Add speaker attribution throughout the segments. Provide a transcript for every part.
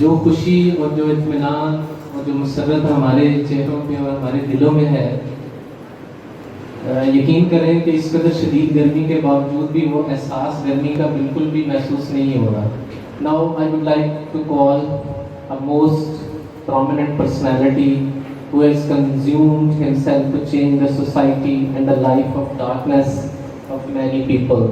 Speaker 1: جو خوشی اور جو اطمینان اور جو مسرت ہمارے چہروں پہ اور ہمارے دلوں میں ہے، یقین کریں کہ اس قدر شدید گرمی کے باوجود بھی وہ احساس گرمی کا بالکل بھی محسوس نہیں ہو رہا. Now I would like to call a most prominent personality who has consumed himself to change the society and the life of darkness of many people.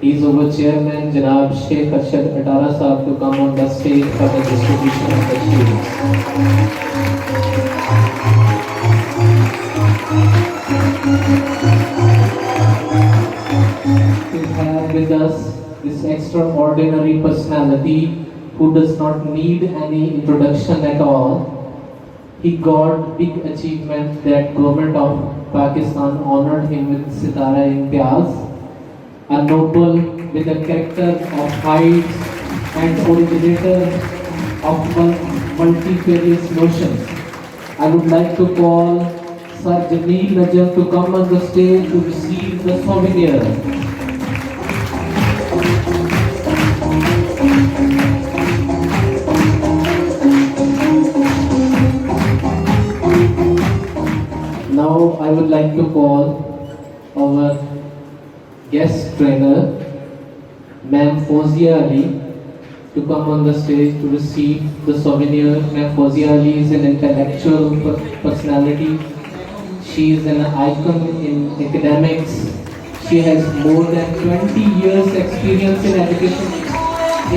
Speaker 1: He is our chairman, Janab Sheikh Arshad Atara Sahab, to come on the stage for the distribution of the shields. We have with us this extraordinary personality who does not need any introduction at all. He got big achievement that government of Pakistan honored him with Sitara Imtiaz, a noble with a character of heights and originator of multifarious notions. I would like to call Sir Jameel Najam to come on the stage to receive the souvenir. Now I would like to call our guest trainer, Ma'am Fawzia Ali, to come on the stage to receive the souvenir. Ma'am Fawzia Ali is an intellectual personality. She is an icon in academics. She has more than 20 years experience in education.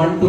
Speaker 1: 1 to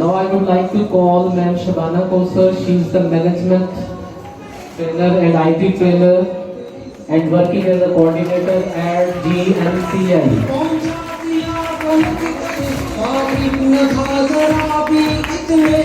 Speaker 1: Now I would like to call Ma'am Shabana Kausar. She is the management trainer and IT trainer and working as a coordinator at GNCI.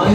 Speaker 1: 1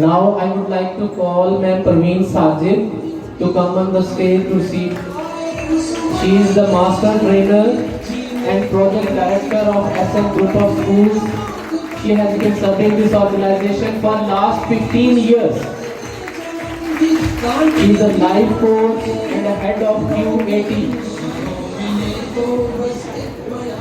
Speaker 1: Now I would like to call Ma'am Parveen Sajid to come on the stage to see. She is the master trainer and project director of SM Group of Schools. She has been serving this organization for last 15 years. She is a life coach and a head of Q80.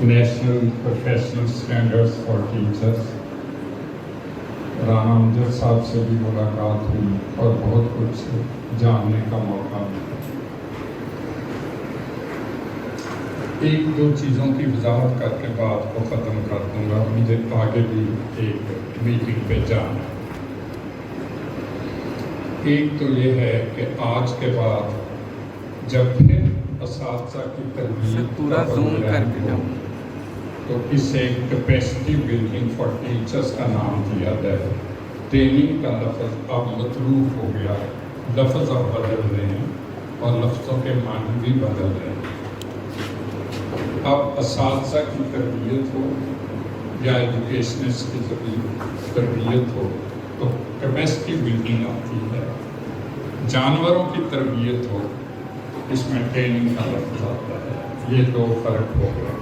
Speaker 2: National professional standards for teachers, Rana Amjad صاحب سے بھی ملاقات ہوئی اور بہت کچھ جاننے کا موقع ملا۔ ایک دو چیزوں کی وضاحت کر کے بات کو ختم کر دوں گا، مجھے آگے بھی ایک میٹنگ پہ جانا ہے۔ ایک تو یہ ہے کہ آج کے بعد جب پھر اساتذہ کی تربیت
Speaker 3: پورا زوم کر کے جاؤ
Speaker 2: تو اسے کیپیسٹی بلڈنگ فار ٹیچرس کا نام دیا جائے۔ ٹریننگ کا لفظ اب مطلوب ہو گیا ہے، لفظ اب بدل رہے ہیں اور لفظوں کے معنی بھی بدل رہے ہیں۔ اب اساتذہ کی تربیت ہو یا ایجوکیشنسٹ کی تربیت ہو تو کیپیسٹی بلڈنگ آتی ہے، جانوروں کی تربیت ہو اس میں ٹریننگ کا لفظ آتا ہے۔ یہ دو فرق ہو گیا۔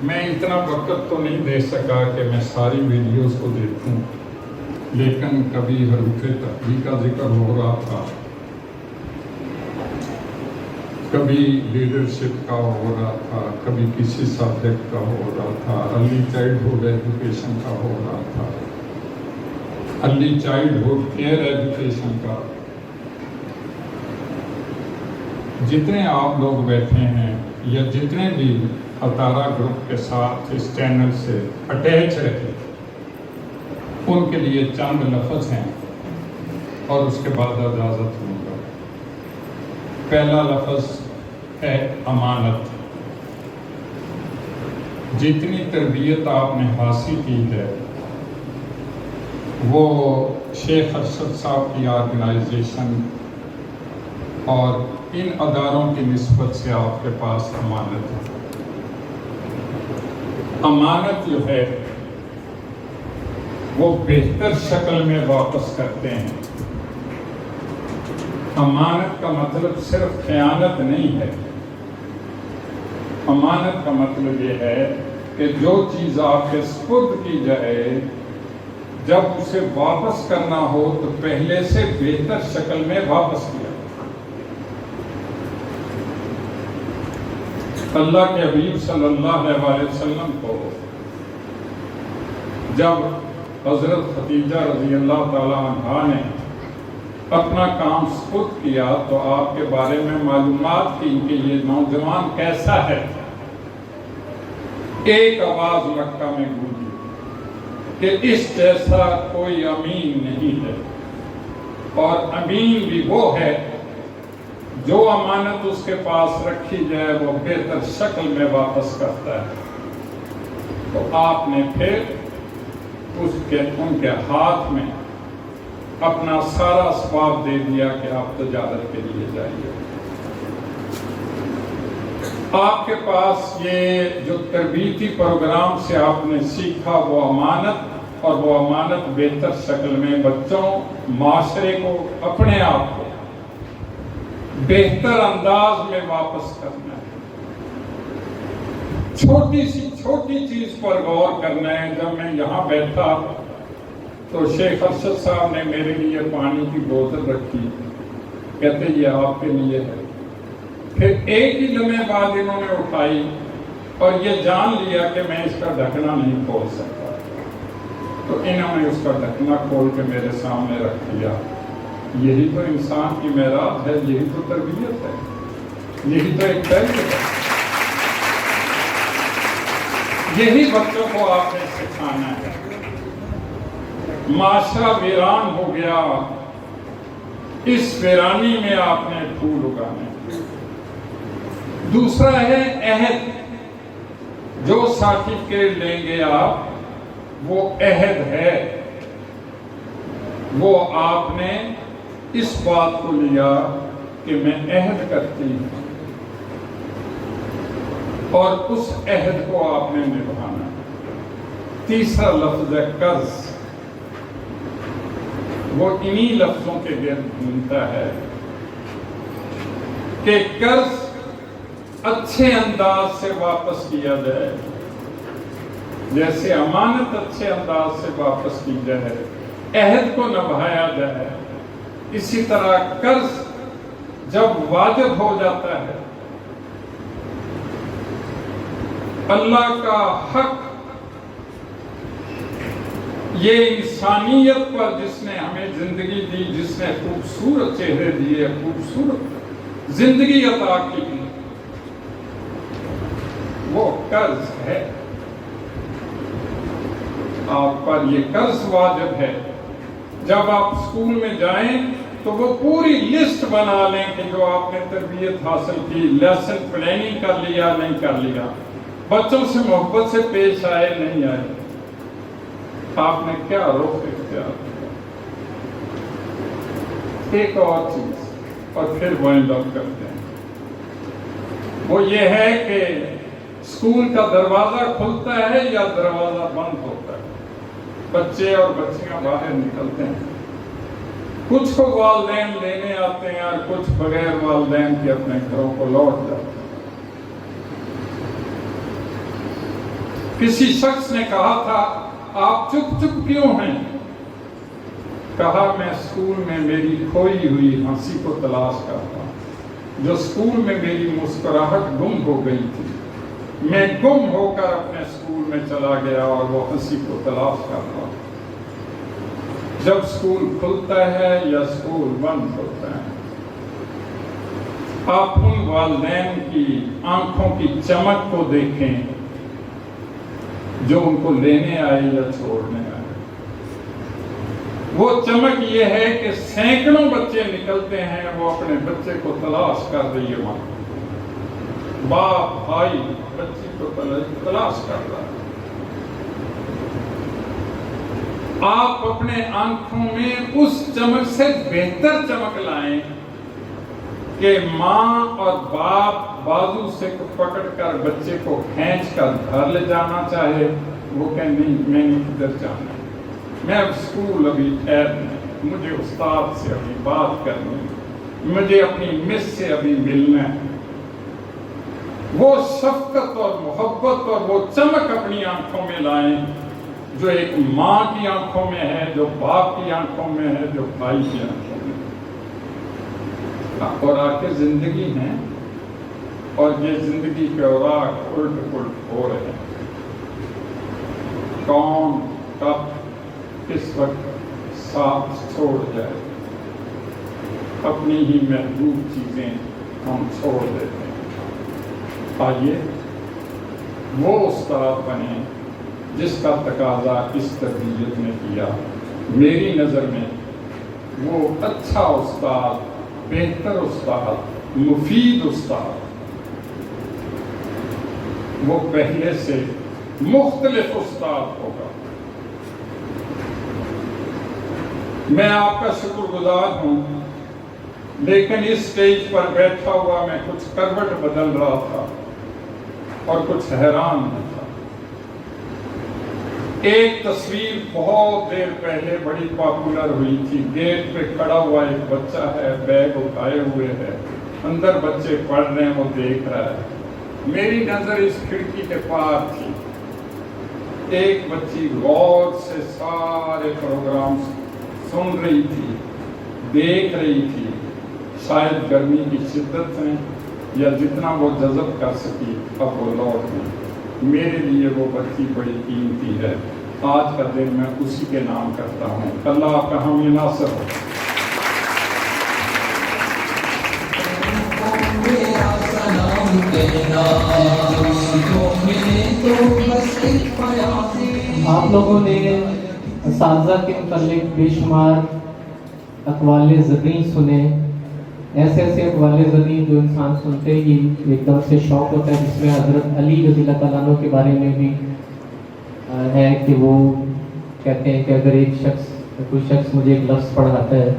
Speaker 2: میں اتنا وقت تو نہیں دے سکا کہ میں ساری ویڈیوز کو دیکھوں، لیکن کبھی حروف تقوی کا ذکر ہو رہا تھا، کبھی لیڈرشپ کا ہو رہا تھا، کبھی کسی سبجیکٹ کا ہو رہا تھا، ارلی چائلڈہڈ ایجوکیشن کا ہو رہا تھا، ارلی چائلڈہڈ کیئر ایجوکیشن کا۔ جتنے آپ لوگ بیٹھے ہیں یا جتنے بھی اتارا گروپ کے ساتھ اس چینل سے اٹیچ رہتے ان کے لیے چند لفظ ہیں اور اس کے بعد اجازت ہوں گا۔ پہلا لفظ ہے امانت۔ جتنی تربیت آپ نے حاصل کی ہے وہ شیخ ارشد صاحب کی آرگنائزیشن اور ان اداروں کی نسبت سے آپ کے پاس امانت ہے۔ امانت جو ہے وہ بہتر شکل میں واپس کرتے ہیں۔ امانت کا مطلب صرف خیانت نہیں ہے، امانت کا مطلب یہ ہے کہ جو چیز آپ کے سپرد کی جائے جب اسے واپس کرنا ہو تو پہلے سے بہتر شکل میں واپس کیا۔ اللہ کے حبیب صلی اللہ علیہ وسلم کو جب حضرت خدیجہ رضی اللہ تعالی عنہا نے اپنا کام سپرد کیا تو آپ کے بارے میں معلومات کی کہ یہ نوجوان کیسا ہے، ایک آواز مکہ میں گونجی کہ اس جیسا کوئی امین نہیں ہے، اور امین بھی وہ ہے جو امانت اس کے پاس رکھی جائے وہ بہتر شکل میں واپس کرتا ہے۔ تو آپ نے پھر ان کے ہاتھ میں اپنا سارا اسباب دے دیا کہ آپ تجارت کے لیے جائیے۔ آپ کے پاس یہ جو تربیتی پروگرام سے آپ نے سیکھا وہ امانت، اور وہ امانت بہتر شکل میں بچوں، معاشرے کو، اپنے آپ کو بہتر انداز میں واپس کرنا ہے۔ چھوٹی سی چھوٹی چیز پر غور کرنا ہے۔ جب میں یہاں بیٹھا تو شیخ ارشد صاحب نے میرے لیے پانی کی بوتل رکھی، کہتے یہ آپ کے لیے ہے۔ پھر ایک ہی لمحے بعد انہوں نے اٹھائی اور یہ جان لیا کہ میں اس کا ڈھکنا نہیں کھول سکتا، تو انہوں نے اس کا ڈھکنا کھول کے میرے سامنے رکھ دیا۔ یہی تو انسان کی معراج ہے، یہی تو تربیت ہے، یہی تو ایک تربیت ہے، یہی بچوں کو آپ نے سکھانا ہے۔ معاشرہ ویران ہو گیا، اس ویرانی میں آپ نے پھول اگانے۔ دوسرا ہے عہد، جو سرٹیفکیٹ لیں گے آپ وہ عہد ہے، وہ آپ نے اس بات کو لیا کہ میں عہد کرتی ہوں اور اس عہد کو آپ نے نبھانا۔ تیسرا لفظ ہے قرض، وہ انہی لفظوں کے گرد گھومتا ہے کہ قرض اچھے انداز سے واپس کیا جائے، جیسے امانت اچھے انداز سے واپس کی جائے، عہد کو نبھایا جائے، اسی طرح قرض جب واجب ہو جاتا ہے، اللہ کا حق یہ انسانیت پر جس نے ہمیں زندگی دی، جس نے خوبصورت چہرے دیے، خوبصورت زندگی عطا کی، وہ قرض ہے، آپ پر یہ قرض واجب ہے۔ جب آپ اسکول میں جائیں تو وہ پوری لسٹ بنا لیں کہ جو آپ نے تربیت حاصل کی، لیسن پلاننگ کر لیا نہیں کر لیا، بچوں سے محبت سے پیش آئے نہیں آئے، آپ نے کیا رخ اختیار کیا۔ ایک اور چیز اور پھر وائنڈ اپ کرتے ہیں، وہ یہ ہے کہ اسکول کا دروازہ کھلتا ہے یا دروازہ بند ہوتا ہے، بچے اور بچیاں باہر نکلتے ہیں، کچھ کو والدین لینے آتے ہیں اور کچھ بغیر والدین کے اپنے گھروں کو لوٹ جاتے ہیں۔ کسی شخص نے کہا تھا آپ چپ چپ کیوں ہیں؟ کہا میں اسکول میں میری کھوئی ہوئی ہنسی کو تلاش کرتا ہوں، جو اسکول میں میری مسکراہٹ گم ہو گئی تھی، میں گم ہو کر اپنے اسکول میں چلا گیا اور وہ ہنسی کو تلاش کرتا ہوں۔ جب اسکول کھلتا ہے یا اسکول بند ہوتا ہے، آپ ان والدین کی آنکھوں کی چمک کو دیکھیں جو ان کو لینے آئے یا چھوڑنے آئے۔ وہ چمک یہ ہے کہ سینکڑوں بچے نکلتے ہیں، وہ اپنے بچے کو تلاش کر رہی ہے، وہاں باپ بھائی بچی کو تلاش کر رہا ہے۔ آپ اپنے آنکھوں میں اس چمک سے بہتر چمک لائیں کہ ماں اور باپ بازو سے پکڑ کر بچے کو کھینچ کر گھر لے جانا چاہے، وہ کہ نہیں میں نہیں کدھر جانا، میں اب اسکول ابھی ٹھہرنا، مجھے استاد سے ابھی بات کرنی، مجھے اپنی مس سے ابھی ملنا ہے۔ وہ شفقت اور محبت اور وہ چمک اپنی آنکھوں میں لائیں جو ایک ماں کی آنکھوں میں ہے، جو باپ کی آنکھوں میں ہے، جو بھائی کی آنکھوں میں ہے۔ اور آخر زندگی ہے، اور یہ زندگی کے اوراق الٹ پلٹ ہو رہے ہیں، کون کب کس وقت ساتھ چھوڑ جائے، اپنی ہی محدود چیزیں ہم چھوڑ دیتے ہیں۔ آئیے وہ استاد بنے جس کا تقاضا اس تربیت نے کیا۔ میری نظر میں وہ اچھا استاد، بہتر استاد، مفید استاد وہ پہلے سے مختلف استاد ہوگا۔ میں آپ کا شکر گزار ہوں، لیکن اس سٹیج پر بیٹھا ہوا میں کچھ کروٹ بدل رہا تھا اور کچھ حیران بھی تھا۔ ایک تصویر بہت دیر پہلے بڑی پاپولر ہوئی تھی، گیٹ پہ کھڑا ہوا ایک بچہ ہے، بیگ اٹھائے ہوئے ہے، اندر بچے پڑھ رہے ہیں، وہ دیکھ رہا ہے۔ میری نظر اس کھڑکی کے پار تھی، ایک بچی غور سے سارے پروگرام سن رہی تھی، دیکھ رہی تھی، شاید گرمی کی شدت میں یا جتنا وہ جذب کر سکی اب وہ لوٹ گئی۔ میرے لیے وہ بچی بڑی قیمتی ہے، آج کا دن میں اسی کے نام کرتا ہوں۔ اللہ آپ کا حامی ناصر ہو۔
Speaker 1: آپ لوگوں نے اساتذہ کے متعلق بے شمار اقوال زدیں سنے، ایسے ایسے اقوال زدیں جو انسان سنتے ہی ایک دم سے شوق ہوتا ہے، جس میں حضرت علی رضی اللہ تعالیٰ عنہ کے بارے میں بھی ہے کہ وہ کہتے ہیں کہ اگر کوئی شخص مجھے ایک لفظ پڑھاتا ہے،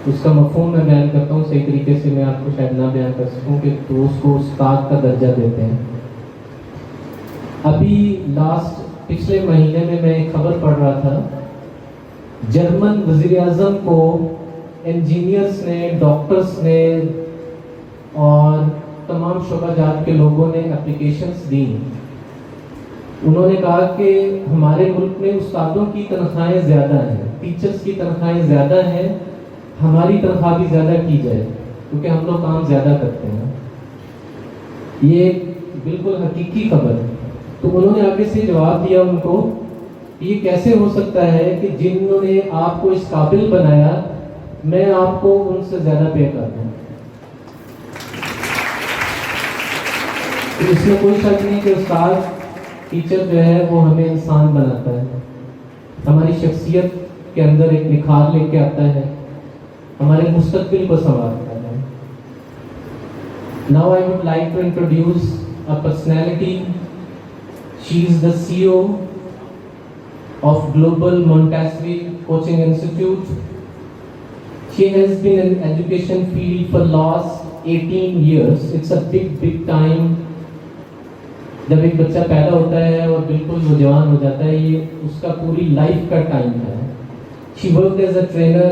Speaker 1: اس کا مفہوم میں بیان کرتا ہوں، صحیح طریقے سے میں آپ کو شاید نہ بیان کر سکوں کہ تو اس کو استاد کا درجہ دیتے ہیں۔ ابھی پچھلے مہینے میں ایک خبر پڑھ رہا تھا، جرمن وزیر اعظم کو انجینئرز نے، ڈاکٹرز نے اور تمام شعبہ جات کے لوگوں نے اپلیکیشنز دیں۔ انہوں نے کہا کہ ہمارے ملک میں استادوں کی تنخواہیں زیادہ ہیں، ٹیچرز کی تنخواہیں زیادہ ہیں، ہماری تنخواہ بھی زیادہ کی جائے کیونکہ ہم لوگ کام زیادہ کرتے ہیں. یہ بالکل حقیقی خبر ہے. تو انہوں نے آگے سے جواب دیا ان کو یہ کیسے ہو سکتا ہے کہ جنہوں نے آپ کو اس قابل بنایا میں آپ کو ان سے زیادہ پے کر دوں. اس میں کوئی شک نہیں کہ استاد ٹیچر جو ہے وہ ہمیں انسان بناتا ہے, ہماری شخصیت کے اندر ایک نکھار لے کے آتا ہے, ہمارے مستقبل کو سنوارتا ہے. Now I would like to introduce a personality. She is the CEO of Global Montessori Coaching Institute. She has been in education field for last 18 years. It's a big time. جب ایک بچہ پیدا ہوتا ہے اور بالکل نوجوان ہو جاتا ہے یہ اس کا پوری لائف کا ٹائم ہے. She worked as a trainer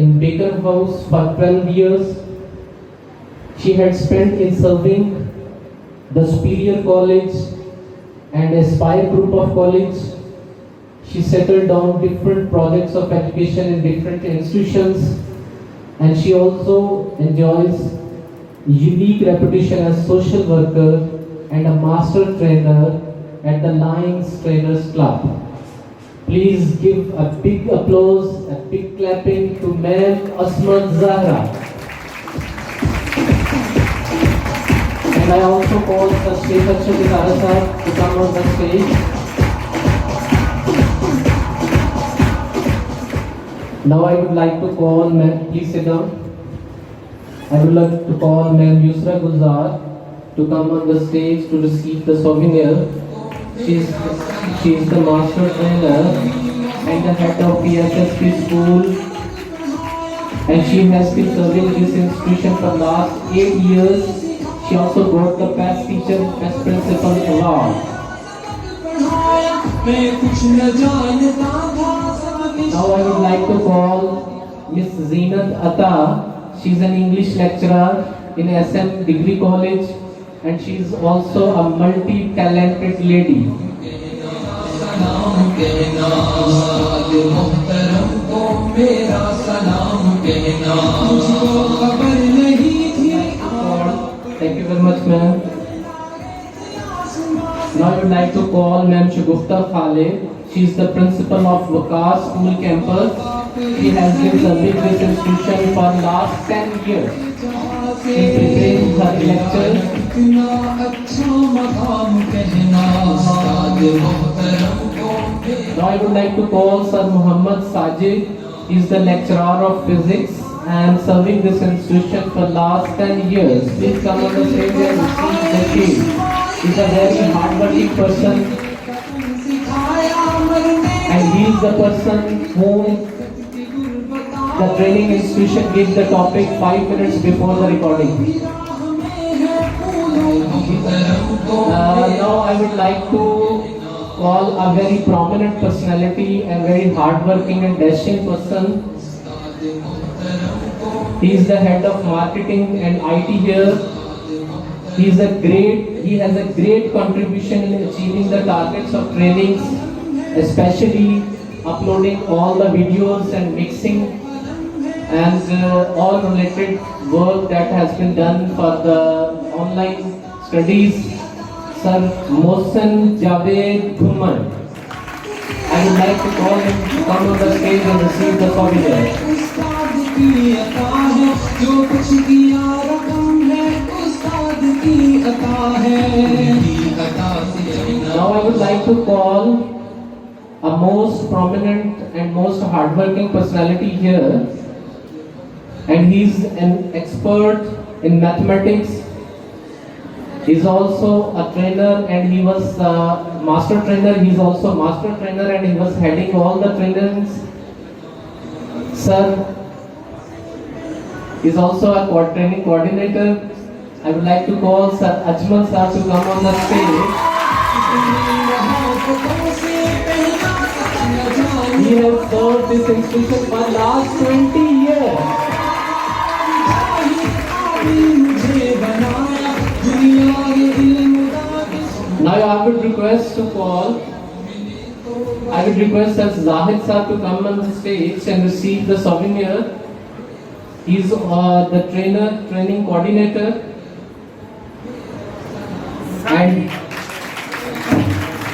Speaker 1: in Baker House for 12 years. She had spent in serving the Superior College and Aspire group of college. She settled down different projects of education in different institutions, and she also enjoys unique reputation as social worker and a master trainer at the Lions Trainers Club. Please give a big applause, a big clapping to Ma'am Asmat Zahra. And I also call the Sheikh Akshat Izara Sahab to come on the stage. Now I would like to call Ma'am, please sit down. I would like to call Ma'am Yusra Gulzar to come on the stage to receive the souvenir. She is the master trainer and the head of PSSP school, and she has been serving this institution for last 8 years. She also got the best teacher, best principal award. Now I would like to call Miss Zeenat Atta. She is an English lecturer in SM Degree College, and she is also a multi-talented lady. Thank you very much, ma'am. Now I would like to call Ma'am Shagufta Khalid. She is the principal of Vikas School Campus. She has been serving this institution for last 10 years. She is preparing her lectures. Now I would like to call Sir Muhammad Sajid. He is the lecturer of physics and serving this institution for last 10 years. Please come on the stage and receive the shield. He is a very hardworking person, and he is the person whom the training institution gives the topic 5 minutes before the recording. Now I would like to call a very prominent personality and very hardworking and dashing person. He is the head of marketing and IT here. He has a great contribution in achieving the targets of trainings, especially uploading all the videos and mixing and all related work that has been done for the online studies. Sir Mohsen Javed Ghumman. I would like to call him to come on the stage and receive the souvenir. Now I would like to call a most prominent and most hardworking personality here, and he is an expert in mathematics. He is also a trainer, and he was master trainer. He is also master trainer, and he was heading all the trainings. Sir is also a training coordinator. I would like to call Sir Ajmal Sir to come on the stage. He has served this institution for last 20 years. Now I would request Sir Zahid Sir to come on the stage and receive the souvenir. He's the training coordinator, and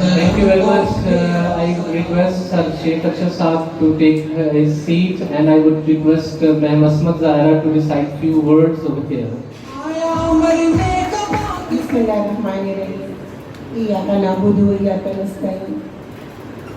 Speaker 1: thank you very much. I request Sheikh Akshay Saab to take his seat, and I would request Ma'am Asmat Zahra to recite few words over here.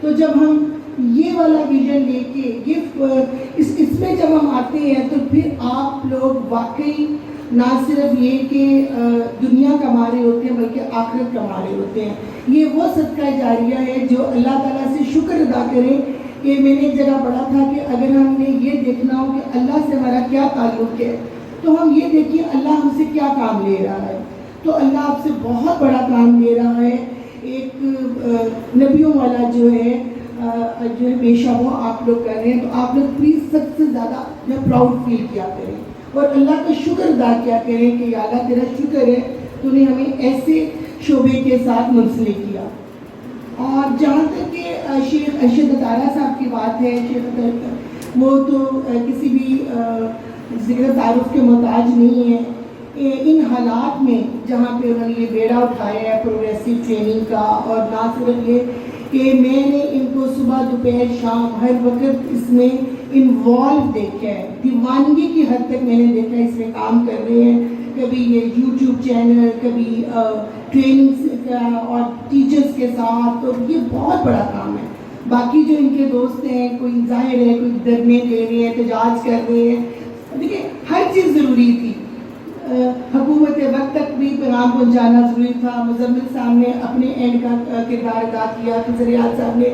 Speaker 4: تو جب ہم یہ والا vision لے کے اس میں جب ہم آتے ہیں تو پھر آپ لوگ واقعی نہ صرف یہ کہ دنیا کما رہے ہوتے ہیں بلکہ آخرت کما رہے ہوتے ہیں. یہ وہ صدقہ جاریہ ہے جو اللہ تعالیٰ سے شکر ادا کریں کہ میں نے ایک جگہ پڑھا تھا کہ اگر ہم نے یہ دیکھنا ہو کہ اللہ سے ہمارا کیا تعلق ہے تو ہم یہ دیکھیں اللہ ہم سے کیا کام لے رہا ہے. تو اللہ آپ سے بہت بڑا کام لے رہا ہے. ایک نبیوں والا جو ہے پیشہ وہ آپ لوگ کر رہے ہیں. تو آپ لوگ پلیز سب سے زیادہ پراؤڈ فیل کیا کریں اور اللہ کا شکر ادا کیا کریں کہ یا اللہ تیرا شکر ہے تو نے ہمیں ایسے شعبے کے ساتھ منسلک کیا. اور جہاں تک کہ شیخ ارشد عطارہ صاحب کی بات ہے, شیخ وہ تو کسی بھی ذکر تعارف کے محتاج نہیں ہے. ان حالات میں جہاں پہ انہوں نے یہ بیڑا اٹھایا ہے پروگریسو ٹریننگ کا, اور نہ صرف یہ کہ میں نے ان کو صبح دوپہر شام ہر وقت اس میں انوالو دیکھا ہے, دیوانگی کی حد تک میں نے دیکھا ہے اس میں کام کر رہے ہیں. کبھی یہ یوٹیوب چینل, کبھی ٹریننگ کا اور ٹیچرز کے ساتھ, تو یہ بہت بڑا کام ہے. باقی جو ان کے دوست ہیں کوئی ظاہر ہے کوئی درمے لے رہے ہیں, احتجاج کر رہے ہیں. دیکھیں ہر چیز ضروری تھی, حکومت وقت تک بھی پیغام پہنچانا ضروری تھا. مزمل صاحب نے اپنے اینڈ کا کردار ادا کیا, خضریات صاحب نے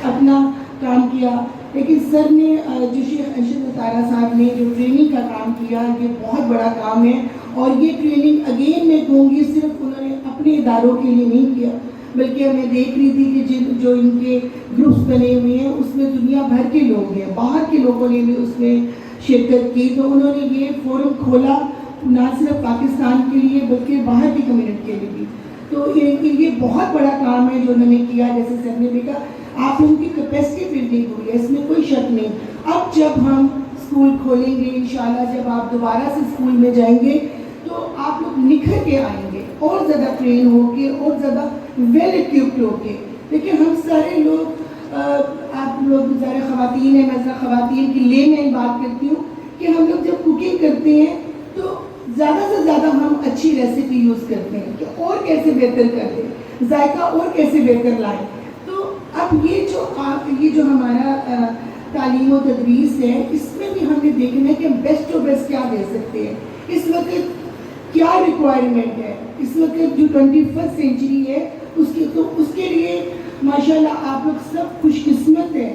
Speaker 4: اپنا کام کیا, لیکن سر نے جو شیخ ارشد عطارہ صاحب نے جو ٹریننگ کا کام کیا یہ بہت بڑا کام ہے. اور یہ ٹریننگ اگین میں کہوں گی صرف انہوں نے اپنے اداروں کے لیے نہیں کیا, بلکہ میں دیکھ رہی تھی کہ جو ان کے گروپس بنے ہوئے ہیں اس میں دنیا بھر کے لوگ ہیں, باہر کے لوگوں نے بھی اس میں شرکت کی. تو انہوں نے یہ فورم کھولا نہ صرف پاکستان کے لیے بلکہ باہر کی کمیونٹی کے لیے بھی. تو یہ بہت بڑا کام ہے جو انہوں نے کیا. جیسے سر نے بھی کہا آپ لوگوں کی کیپیسٹی بلڈنگ ہوئی ہے, اس میں کوئی شک نہیں. اب جب ہم اسکول کھولیں گے انشاءاللہ, جب آپ دوبارہ سے اسکول میں جائیں گے تو آپ لوگ نکھر کے آئیں گے اور زیادہ ٹرین ہو کے اور زیادہ ویل ایکوپڈ ہو کے. دیکھیں ہم سارے لوگ, آپ لوگ ذرا خواتین ہیں, میں ذرا خواتین کی لے میں بات کرتی ہوں کہ ہم لوگ جب کوکنگ کرتے ہیں تو زیادہ سے زیادہ ہم اچھی ریسیپی یوز کرتے ہیں کہ اور کیسے بہتر کر دیں, ذائقہ اور کیسے بہتر لائیں. تو اب یہ جو ہمارا تعلیم و تدریس ہے اس میں بھی ہم نے دیکھنا ہے کہ ہم بیسٹ و بیسٹ کیا دے سکتے ہیں. اس وقت کیا ریکوائرمنٹ ہے, اس وقت جو 21 سینچری ہے اس کے لیے ماشاءاللہ آپ لوگ سب خوش قسمت ہیں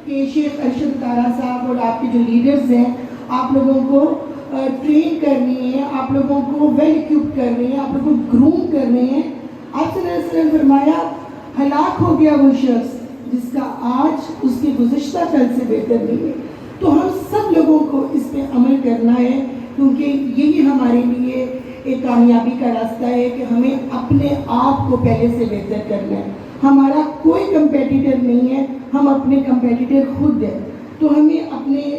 Speaker 4: کہ شیخ ارشد عطارہ صاحب اور آپ کے جو لیڈرز ہیں آپ لوگوں کو ٹرین کر رہے ہیں, آپ لوگوں کو ویل ایکوپ کر رہے ہیں, آپ لوگوں کو گروم کر رہے ہیں. آپ صلی اللہ علیہ وسلم فرمایا ہلاک ہو گیا وہ شخص جس کا آج اس کے گزشتہ کل سے بہتر نہیں ہے. تو ہم سب لوگوں کو اس پہ عمل کرنا ہے کیونکہ یہی ہمارے لیے ایک کامیابی کا راستہ ہے کہ ہمیں اپنے آپ کو پہلے سے بہتر کرنا ہے. ہمارا کوئی کمپیٹیٹر نہیں ہے, ہم اپنے کمپیٹیٹر خود ہیں. تو ہمیں اپنے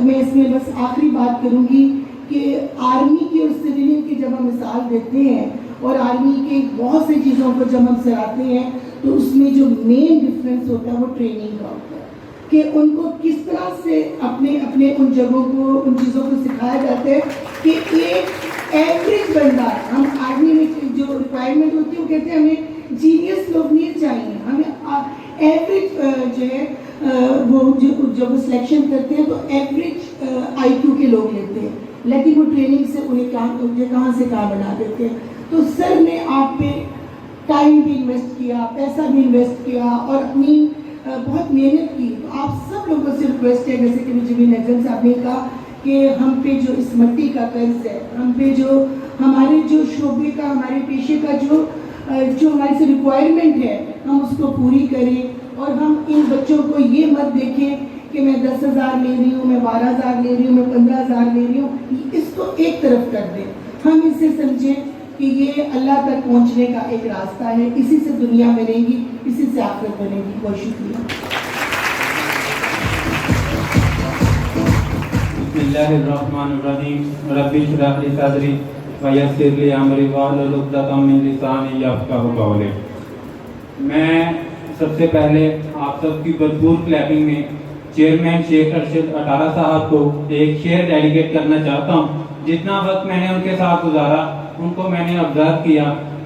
Speaker 4: میں اس میں بس آخری بات کروں گی کہ آرمی کی اور سویلین کی جب ہم مثال دیتے ہیں اور آرمی کے بہت سی چیزوں کو جب ہم سراتے ہیں تو اس میں جو مین ڈفرینس ہوتا ہے وہ ٹریننگ کا ہوتا ہے کہ ان کو کس طرح سے اپنے ان جگہوں کو ان چیزوں کو سکھایا جاتا ہے کہ ایک ایوریج بندہ, ہم آرمی میں جو ریکوائرمنٹ ہوتی ہے وہ کہتے ہیں ہمیں جینیس لوگ نہیں چاہیے, ہمیں ایوریج جو ہے وہ جب سلیکشن کرتے ہیں تو ایوریج آئی کیو کے لوگ لیتے ہیں, لیکن وہ ٹریننگ سے انہیں کہاں سے کہاں بنا دیتے ہیں. تو سر نے آپ پہ ٹائم بھی انویسٹ کیا, پیسہ بھی انویسٹ کیا اور اپنی بہت محنت کی. تو آپ سب لوگوں سے ریکویسٹ ہے جیسے کہ مجھے بھی نجم صاحب نے کہا کہ ہم پہ جو اس مٹی کا قرض ہے, ہم پہ جو ہمارے جو شعبے کا ہمارے پیشے کا جو ہماری سے ریکوائرمنٹ ہے ہم اس کو پوری کریں. اور ہم ان بچوں کو یہ مت دیکھیں کہ میں 10,000 لے رہی ہوں, میں 12,000 لے رہی ہوں, میں 15,000 لے رہی ہوں, اس کو ایک طرف کر دیں. ہم اسے سمجھیں کہ یہ اللہ تک پہنچنے کا ایک راستہ ہے, اسی سے دنیا بنے گی, اسی سے آخرت بنے گی. بہت شکریہ.
Speaker 5: بسم اللہ الرحمن الرحیم. رب اشرح لی صدری ویسر لی امری واحلل عقدۃ من لسانی یفقہوا قولی. میں سب سے پہلے آپ سب کی بھرپور کلیپنگ میں چیئرمین شیخ ارشد عطارہ صاحب کو ایک شعر ڈیڈیکیٹ کرنا چاہتا ہوں. جتنا وقت میں نے ان کے ساتھ گزارا ان کو میں نے آبزرو کیا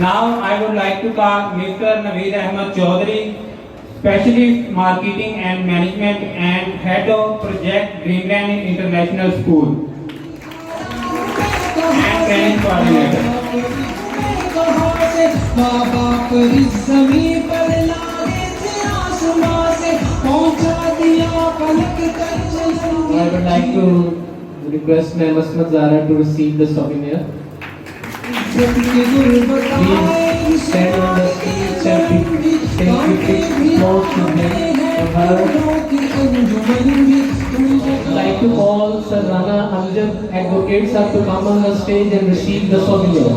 Speaker 5: Now I would like to call Mr. Naveed Ahmed Chaudhary, Specialist Marketing and Management and Head of Project Dreamland International School and Training Coordinator.
Speaker 1: I would like to request Ma'am Asmat Zara to receive the souvenir. Please stand on the stage and take close to him or her. I'd like to call Sir Rana Amjad Advocate Sir to come on the stage and receive the souvenir.